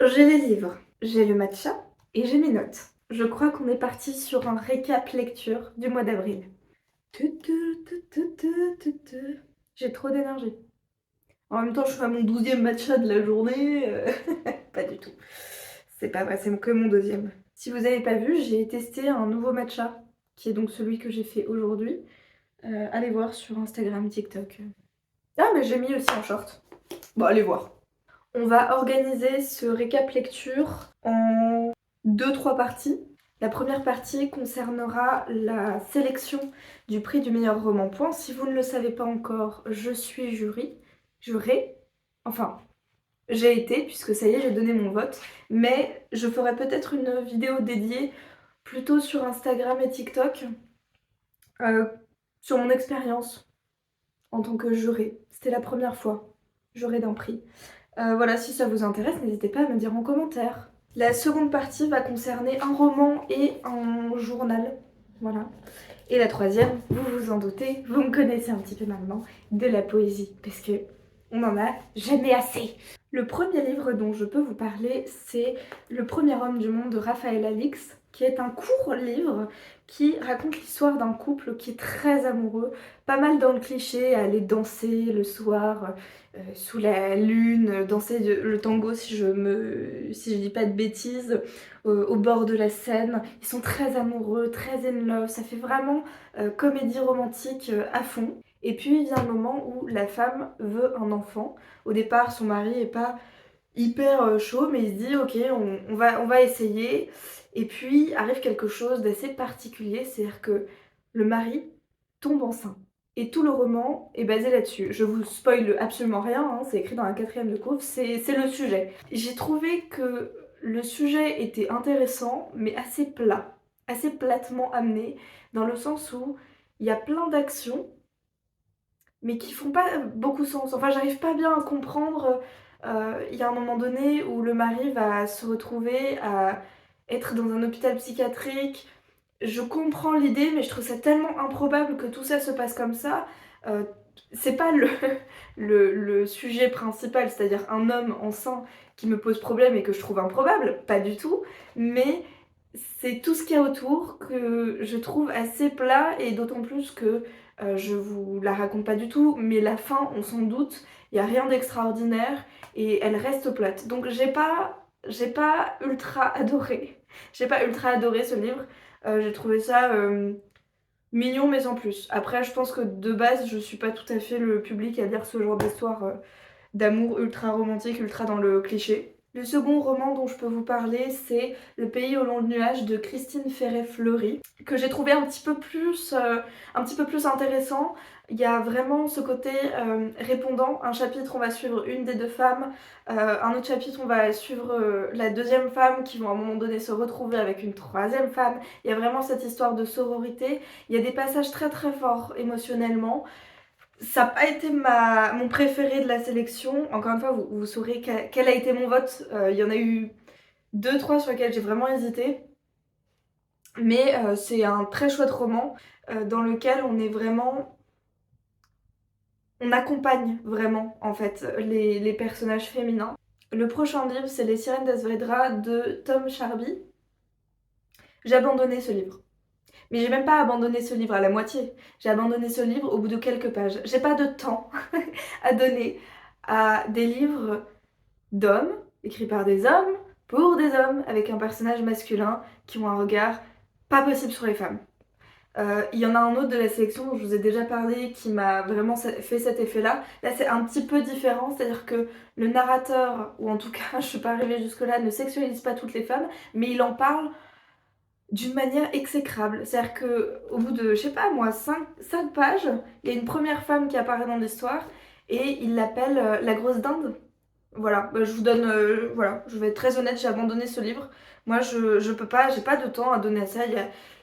J'ai les livres, j'ai le matcha et j'ai mes notes. Je crois qu'on est parti sur un récap lecture du mois d'avril. J'ai trop d'énergie. En même temps, je fais mon 12e matcha de la journée. Pas du tout. C'est pas vrai, c'est que mon deuxième. Si vous n'avez pas vu, j'ai testé un nouveau matcha, qui est donc celui que j'ai fait aujourd'hui. Allez voir sur Instagram, TikTok. Ah, mais j'ai mis aussi en short. Bon, allez voir. On va organiser ce récap lecture en deux-trois parties. La première partie concernera la sélection du prix du meilleur roman point. Si vous ne le savez pas encore, je suis juré, enfin, j'ai été, puisque ça y est, j'ai donné mon vote, mais je ferai peut-être une vidéo dédiée plutôt sur Instagram et TikTok euh, sur mon expérience en tant que juré. C'était la première fois, juré d'un prix. Voilà, si ça vous intéresse, n'hésitez pas à me dire en commentaire. La seconde partie va concerner un roman et un journal. Voilà. Et la troisième, vous vous en doutez, vous me connaissez un petit peu maintenant, de la poésie. Parce que on n'en a jamais assez. Le premier livre dont je peux vous parler, c'est Le premier homme du monde de Raphaël Alix, qui est un court livre qui raconte l'histoire d'un couple qui est très amoureux, pas mal dans le cliché, aller danser le soir sous la lune, danser le tango si je dis pas de bêtises, au bord de la Seine. Ils sont très amoureux, très in love, ça fait vraiment comédie romantique à fond. Et puis il vient un moment où la femme veut un enfant. Au départ, son mari est pas hyper chaud, mais il se dit ok, on va essayer. Et puis arrive quelque chose d'assez particulier, c'est-à-dire que le mari tombe enceinte. Et tout le roman est basé là-dessus. Je vous spoil absolument rien, hein, c'est écrit dans la quatrième de couve, c'est le sujet. J'ai trouvé que le sujet était intéressant, mais assez plat, assez platement amené, dans le sens où il y a plein d'actions, mais qui font pas beaucoup sens. Enfin, j'arrive pas bien à comprendre. Il y a un moment donné où le mari va se retrouver à être dans un hôpital psychiatrique. Je comprends l'idée, mais je trouve ça tellement improbable que tout ça se passe comme ça. Euh, c'est pas le sujet principal, c'est-à-dire un homme enceint qui me pose problème et que je trouve improbable, pas du tout, mais c'est tout ce qu'il y a autour que je trouve assez plat et d'autant plus que je vous la raconte pas du tout, mais la fin, on s'en doute, il y a rien d'extraordinaire et elle reste plate. Donc j'ai pas ultra adoré. J'ai pas ultra adoré ce livre. J'ai trouvé ça mignon mais sans plus. Après, je pense que de base, je suis pas tout à fait le public à lire ce genre d'histoire d'amour ultra romantique, ultra dans le cliché. Le second roman dont je peux vous parler, c'est Le pays au long de nuages de Christine Ferré-Fleury, que j'ai trouvé un petit peu plus intéressant. Il y a vraiment ce côté répondant. Un chapitre, on va suivre une des deux femmes. Un autre chapitre, on va suivre la deuxième femme qui vont à un moment donné se retrouver avec une troisième femme. Il y a vraiment cette histoire de sororité. Il y a des passages très très forts émotionnellement. Ça n'a pas été mon préféré de la sélection. Encore une fois, vous saurez quel a été mon vote. Il y en a eu deux, trois sur lesquels j'ai vraiment hésité. Mais c'est un très chouette roman dans lequel on accompagne vraiment en fait les personnages féminins. Le prochain livre, c'est Les Sirènes d'Asvedra de Tom Charby. J'ai abandonné ce livre. Mais j'ai même pas abandonné ce livre à la moitié. J'ai abandonné ce livre au bout de quelques pages. J'ai pas de temps à donner à des livres d'hommes, écrits par des hommes, pour des hommes, avec un personnage masculin qui ont un regard pas possible sur les femmes. Il y en a un autre de la sélection dont je vous ai déjà parlé qui m'a vraiment fait cet effet-là. Là, c'est un petit peu différent, c'est-à-dire que le narrateur, ou en tout cas, je suis pas arrivée jusque-là, ne sexualise pas toutes les femmes, mais il en parle d'une manière exécrable. C'est-à-dire que au bout de, je sais pas moi, 5 pages, il y a une première femme qui apparaît dans l'histoire et il l'appelle la grosse dinde. Voilà, bah, je vous donne, voilà, je vais être très honnête, j'ai abandonné ce livre. Moi, je peux pas, j'ai pas de temps à donner à ça.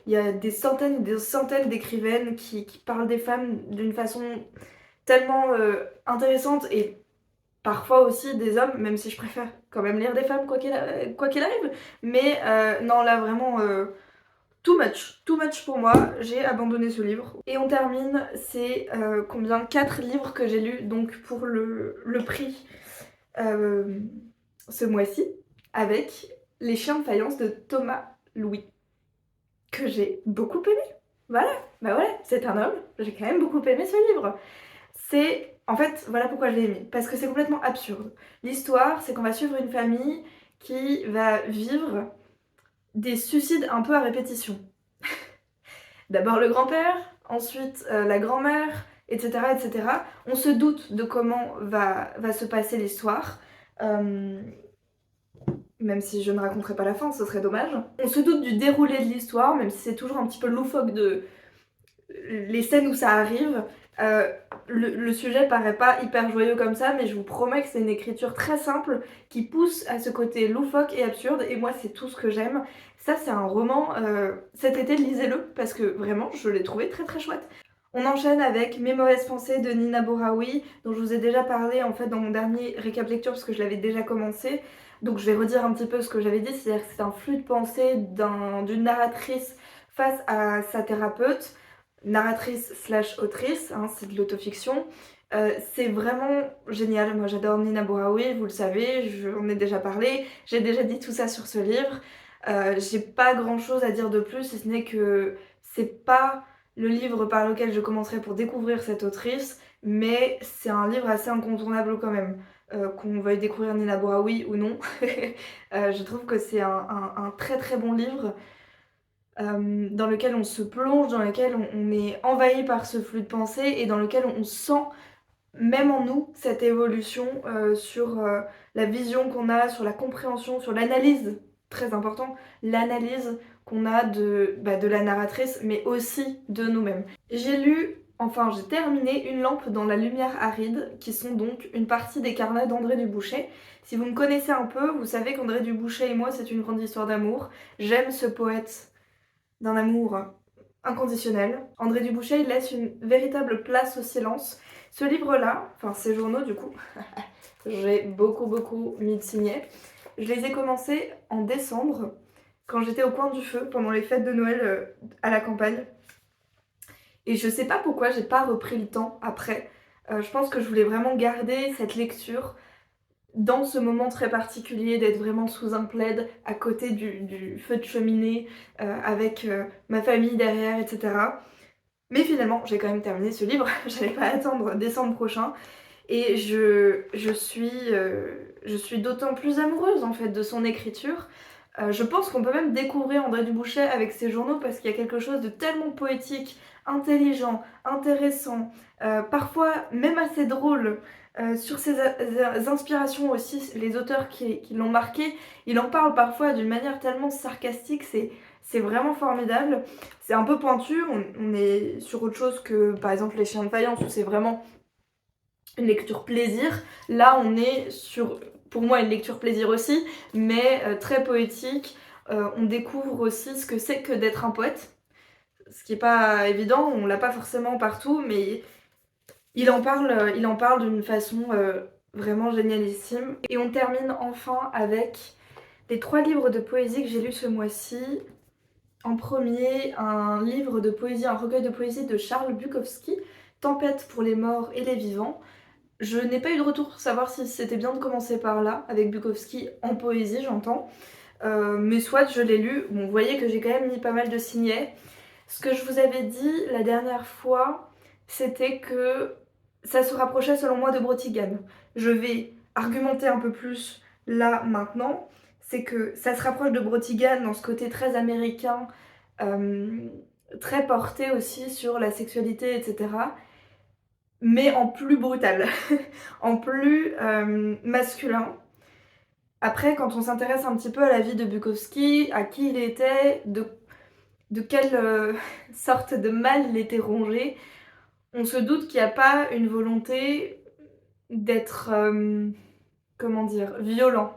Il y a des centaines et des centaines d'écrivaines qui parlent des femmes d'une façon tellement intéressante et parfois aussi des hommes, même si je préfère quand même lire des femmes quoi qu'il arrive. Mais non, là vraiment, too much pour moi. J'ai abandonné ce livre. Et on termine, c'est combien 4 livres que j'ai lus donc pour le prix ce mois-ci. avec Les chiens de faïence de Thomas Louis, que j'ai beaucoup aimé. Voilà, bah ouais, c'est un homme, j'ai quand même beaucoup aimé ce livre. En fait, voilà pourquoi je l'ai aimé, parce que c'est complètement absurde. L'histoire, c'est qu'on va suivre une famille qui va vivre des suicides un peu à répétition. D'abord le grand-père, ensuite la grand-mère, etc., etc. On se doute de comment va se passer l'histoire. Même si je ne raconterai pas la fin, ce serait dommage. On se doute du déroulé de l'histoire, même si c'est toujours un petit peu loufoque de les scènes où ça arrive. Le sujet paraît pas hyper joyeux comme ça, mais je vous promets que c'est une écriture très simple qui pousse à ce côté loufoque et absurde, et moi c'est tout ce que j'aime. Ça c'est un roman, cet été lisez-le, parce que vraiment je l'ai trouvé très très chouette. On enchaîne avec Mes mauvaises pensées de Nina Bouraoui, dont je vous ai déjà parlé en fait dans mon dernier récap lecture parce que je l'avais déjà commencé. Donc je vais redire un petit peu ce que j'avais dit, c'est-à-dire que c'est un flux de pensée d'une narratrice face à sa thérapeute, narratrice slash autrice, hein, c'est de l'autofiction. C'est vraiment génial, moi j'adore Nina Bouraoui, vous le savez, j'en ai déjà parlé, j'ai déjà dit tout ça sur ce livre. J'ai pas grand chose à dire de plus, si ce n'est que c'est pas le livre par lequel je commencerai pour découvrir cette autrice, mais c'est un livre assez incontournable quand même. Qu'on veuille découvrir Nina Bouraoui ou non. Je trouve que c'est un très très bon livre dans lequel on se plonge, dans lequel on est envahi par ce flux de pensée et dans lequel on sent même en nous cette évolution sur la vision qu'on a, sur la compréhension, sur l'analyse, très important, l'analyse qu'on a de la narratrice, mais aussi de nous-mêmes. J'ai terminé Une lampe dans la lumière aride, qui sont donc une partie des carnets d'André Dubouchet. Si vous me connaissez un peu, vous savez qu'André Dubouchet et moi, c'est une grande histoire d'amour. J'aime ce poète d'un amour inconditionnel. André Dubouchet, il laisse une véritable place au silence. Ce livre-là, enfin ces journaux du coup, j'ai beaucoup mis de signets. Je les ai commencés en décembre, quand j'étais au coin du feu, pendant les fêtes de Noël à la campagne. Et je sais pas pourquoi j'ai pas repris le temps après. Je pense que je voulais vraiment garder cette lecture dans ce moment très particulier, d'être vraiment sous un plaid, à côté du feu de cheminée, avec ma famille derrière, etc. Mais finalement, j'ai quand même terminé ce livre, j'allais pas attendre décembre prochain. Et je suis d'autant plus amoureuse en fait de son écriture. Je pense qu'on peut même découvrir André Dubouchet avec ses journaux parce qu'il y a quelque chose de tellement poétique, intelligent, intéressant, parfois même assez drôle. Sur ses inspirations aussi, les auteurs qui l'ont marqué, il en parle parfois d'une manière tellement sarcastique, c'est vraiment formidable. C'est un peu pointu, on est sur autre chose que par exemple Les chiens de faïence où c'est vraiment une lecture plaisir. Là, on est sur, pour moi, une lecture plaisir aussi, mais très poétique. On découvre aussi ce que c'est que d'être un poète, ce qui n'est pas évident, on l'a pas forcément partout, mais il en parle d'une façon vraiment génialissime. Et on termine enfin avec les 3 livres de poésie que j'ai lus ce mois-ci. En premier, un livre de poésie, un recueil de poésie de Charles Bukowski, Tempête pour les morts et les vivants. Je n'ai pas eu de retour pour savoir si c'était bien de commencer par là, avec Bukowski en poésie, j'entends. Mais soit je l'ai lu, bon, vous voyez que j'ai quand même mis pas mal de signets. Ce que je vous avais dit la dernière fois, c'était que ça se rapprochait selon moi de Brotigan. Je vais argumenter un peu plus là maintenant. C'est que ça se rapproche de Brotigan dans ce côté très américain, très porté aussi sur la sexualité, etc. Mais en plus brutal, en plus masculin. Après, quand on s'intéresse un petit peu à la vie de Bukowski, à qui il était, de quelle sorte de mal il était rongé, on se doute qu'il n'y a pas une volonté d'être, comment dire, violent.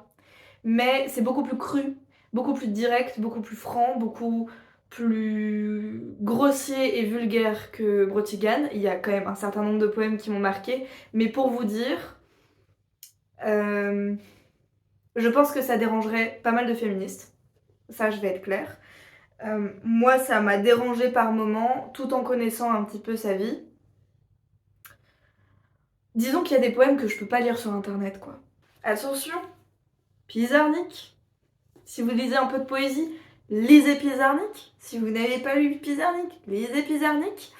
Mais c'est beaucoup plus cru, beaucoup plus direct, beaucoup plus franc, beaucoup plus grossier et vulgaire que Brotigan. Il y a quand même un certain nombre de poèmes qui m'ont marqué, mais pour vous dire, je pense que ça dérangerait pas mal de féministes. Ça, je vais être claire. Moi, ça m'a dérangée par moments, tout en connaissant un petit peu sa vie. Disons qu'il y a des poèmes que je peux pas lire sur internet, quoi. Attention, Pizarnik, Si vous lisez un peu de poésie, lisez Pizarnik. Si vous n'avez pas lu Pizarnik, lisez Pizarnik.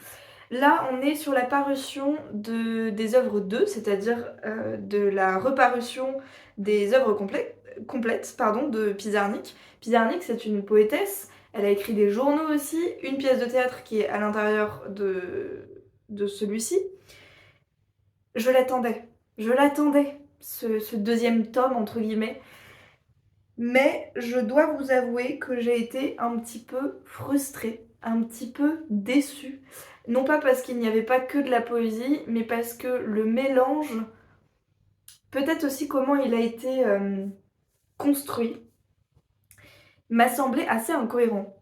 Là, on est sur la parution des œuvres 2, c'est-à-dire de la reparution des œuvres complètes de Pizarnik. Pizarnik, c'est une poétesse, elle a écrit des journaux aussi, une pièce de théâtre qui est à l'intérieur de celui-ci. Je l'attendais, ce deuxième tome, entre guillemets. Mais je dois vous avouer que j'ai été un petit peu frustrée, un petit peu déçue. Non pas parce qu'il n'y avait pas que de la poésie, mais parce que le mélange, peut-être aussi comment il a été construit, m'a semblé assez incohérent.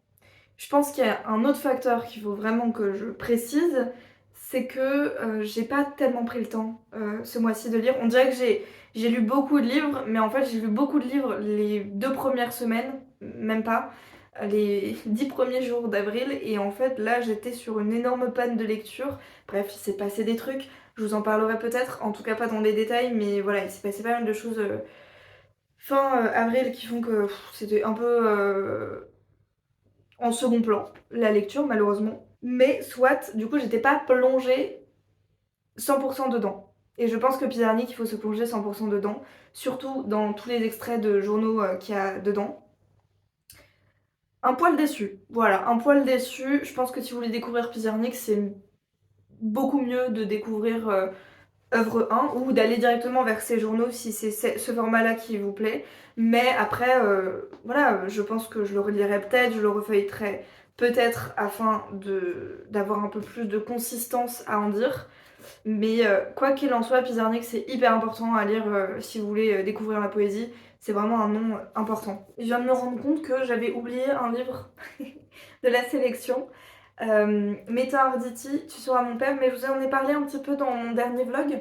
Je pense qu'il y a un autre facteur qu'il faut vraiment que je précise, c'est que j'ai pas tellement pris le temps ce mois-ci de lire. On dirait que j'ai lu beaucoup de livres, mais en fait j'ai lu beaucoup de livres les 2 premières semaines, même pas, les 10 premiers jours d'avril, et en fait là j'étais sur une énorme panne de lecture. Bref, il s'est passé des trucs, je vous en parlerai peut-être, en tout cas pas dans les détails, mais voilà, il s'est passé pas mal de choses fin avril qui font que c'était un peu en second plan, la lecture malheureusement. Mais soit, du coup j'étais pas plongée 100% dedans. Et je pense que Pizarnik, il faut se plonger 100% dedans, surtout dans tous les extraits de journaux qu'il y a dedans. Un poil déçu, voilà, un poil déçu. Je pense que si vous voulez découvrir Pizarnik, c'est beaucoup mieux de découvrir œuvre 1 ou d'aller directement vers ces journaux si c'est ce format-là qui vous plaît. Mais après, voilà, je pense que je le relirai peut-être, je le refeuilleterai peut-être afin d'avoir un peu plus de consistance à en dire. Mais quoi qu'il en soit, Pizarnik c'est hyper important à lire si vous voulez découvrir la poésie. C'est vraiment un nom important. Je viens de me rendre compte que j'avais oublié un livre de la sélection. Meta Arditi, Tu seras mon père, mais je vous en ai parlé un petit peu dans mon dernier vlog.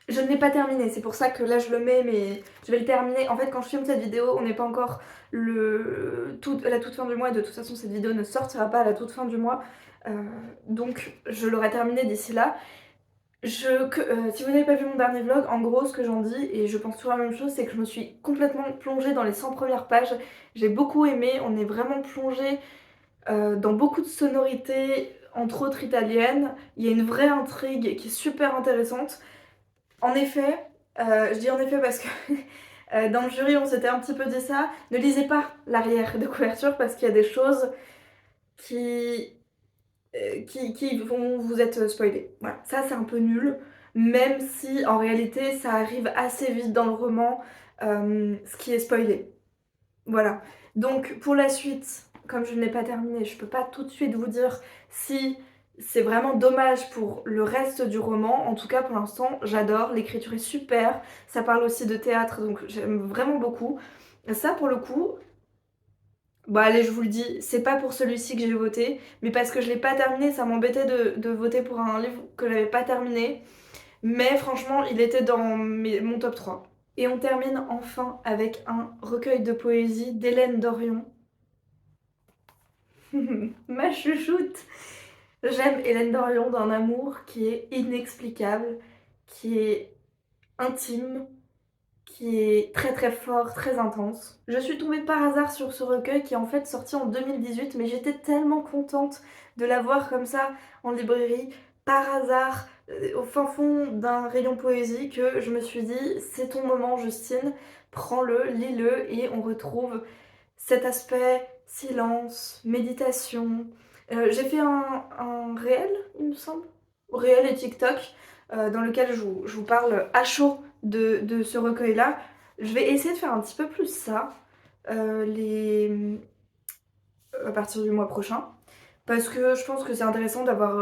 Je ne l'ai pas terminé, c'est pour ça que là je le mets, mais je vais le terminer. En fait, quand je filme cette vidéo, on n'est pas encore la toute fin du mois, et de toute façon cette vidéo ne sortira pas à la toute fin du mois. Donc je l'aurai terminé d'ici là. Si vous n'avez pas vu mon dernier vlog, en gros ce que j'en dis, et je pense toujours la même chose, c'est que je me suis complètement plongée dans les 100 premières pages. J'ai beaucoup aimé, on est vraiment plongé dans beaucoup de sonorités, entre autres italiennes. Il y a une vraie intrigue qui est super intéressante. En effet, je dis en effet parce que dans le jury on s'était un petit peu dit ça, ne lisez pas l'arrière de couverture parce qu'il y a des choses qui vont vous être spoilées. Voilà, ça c'est un peu nul, même si en réalité ça arrive assez vite dans le roman, ce qui est spoilé. Voilà, donc pour la suite, comme je ne l'ai pas terminé, je peux pas tout de suite vous dire si c'est vraiment dommage pour le reste du roman. En tout cas pour l'instant j'adore, l'écriture est super, ça parle aussi de théâtre donc j'aime vraiment beaucoup. Ça pour le coup, bah allez je vous le dis, c'est pas pour celui-ci que j'ai voté, mais parce que je l'ai pas terminé, ça m'embêtait de voter pour un livre que j'avais pas terminé. Mais franchement il était dans mon top 3. Et on termine enfin avec un recueil de poésie d'Hélène Dorion. Ma chouchoute. J'aime Hélène Dorion d'un amour qui est inexplicable, qui est intime, qui est très très fort, très intense. Je suis tombée par hasard sur ce recueil qui est en fait sorti en 2018, mais j'étais tellement contente de l'avoir comme ça en librairie, par hasard, au fin fond d'un rayon poésie, que je me suis dit c'est ton moment Justine, prends-le, lis-le et on retrouve cet aspect silence, méditation. J'ai fait un réel, il me semble, réel et TikTok, dans lequel je vous parle à chaud de ce recueil-là. Je vais essayer de faire un petit peu plus ça à partir du mois prochain. Parce que je pense que c'est intéressant d'avoir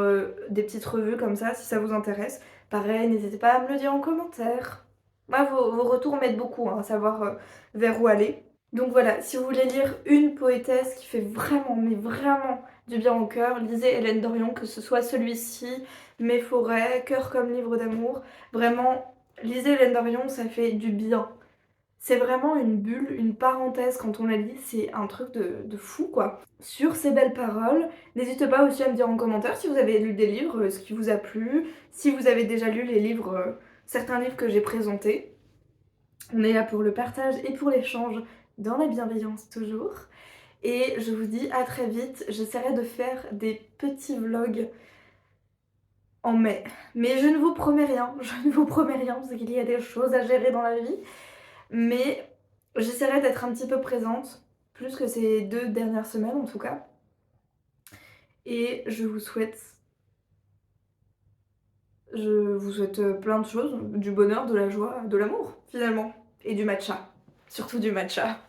des petites revues comme ça, si ça vous intéresse. Pareil, n'hésitez pas à me le dire en commentaire. Moi, vos retours m'aident beaucoup à savoir vers où aller. Donc voilà, si vous voulez lire une poétesse qui fait vraiment, mais vraiment du bien au cœur, lisez Hélène Dorion, que ce soit celui-ci, Mes forêts, Cœur comme livre d'amour. Vraiment, lisez Hélène Dorion, ça fait du bien. C'est vraiment une bulle, une parenthèse quand on la lit, c'est un truc de fou quoi. Sur ces belles paroles, n'hésitez pas aussi à me dire en commentaire si vous avez lu des livres, ce qui vous a plu, si vous avez déjà lu les livres, certains livres que j'ai présentés. On est là pour le partage et pour l'échange. dans la bienveillance toujours. Et je vous dis à très vite. J'essaierai de faire des petits vlogs en mai. Mais je ne vous promets rien, je ne vous promets rien parce qu'il y a des choses à gérer dans la vie. Mais j'essaierai d'être un petit peu présente, plus que ces 2 dernières semaines en tout cas. Et je vous souhaite plein de choses, du bonheur, de la joie, de l'amour finalement. Et du matcha, surtout du matcha.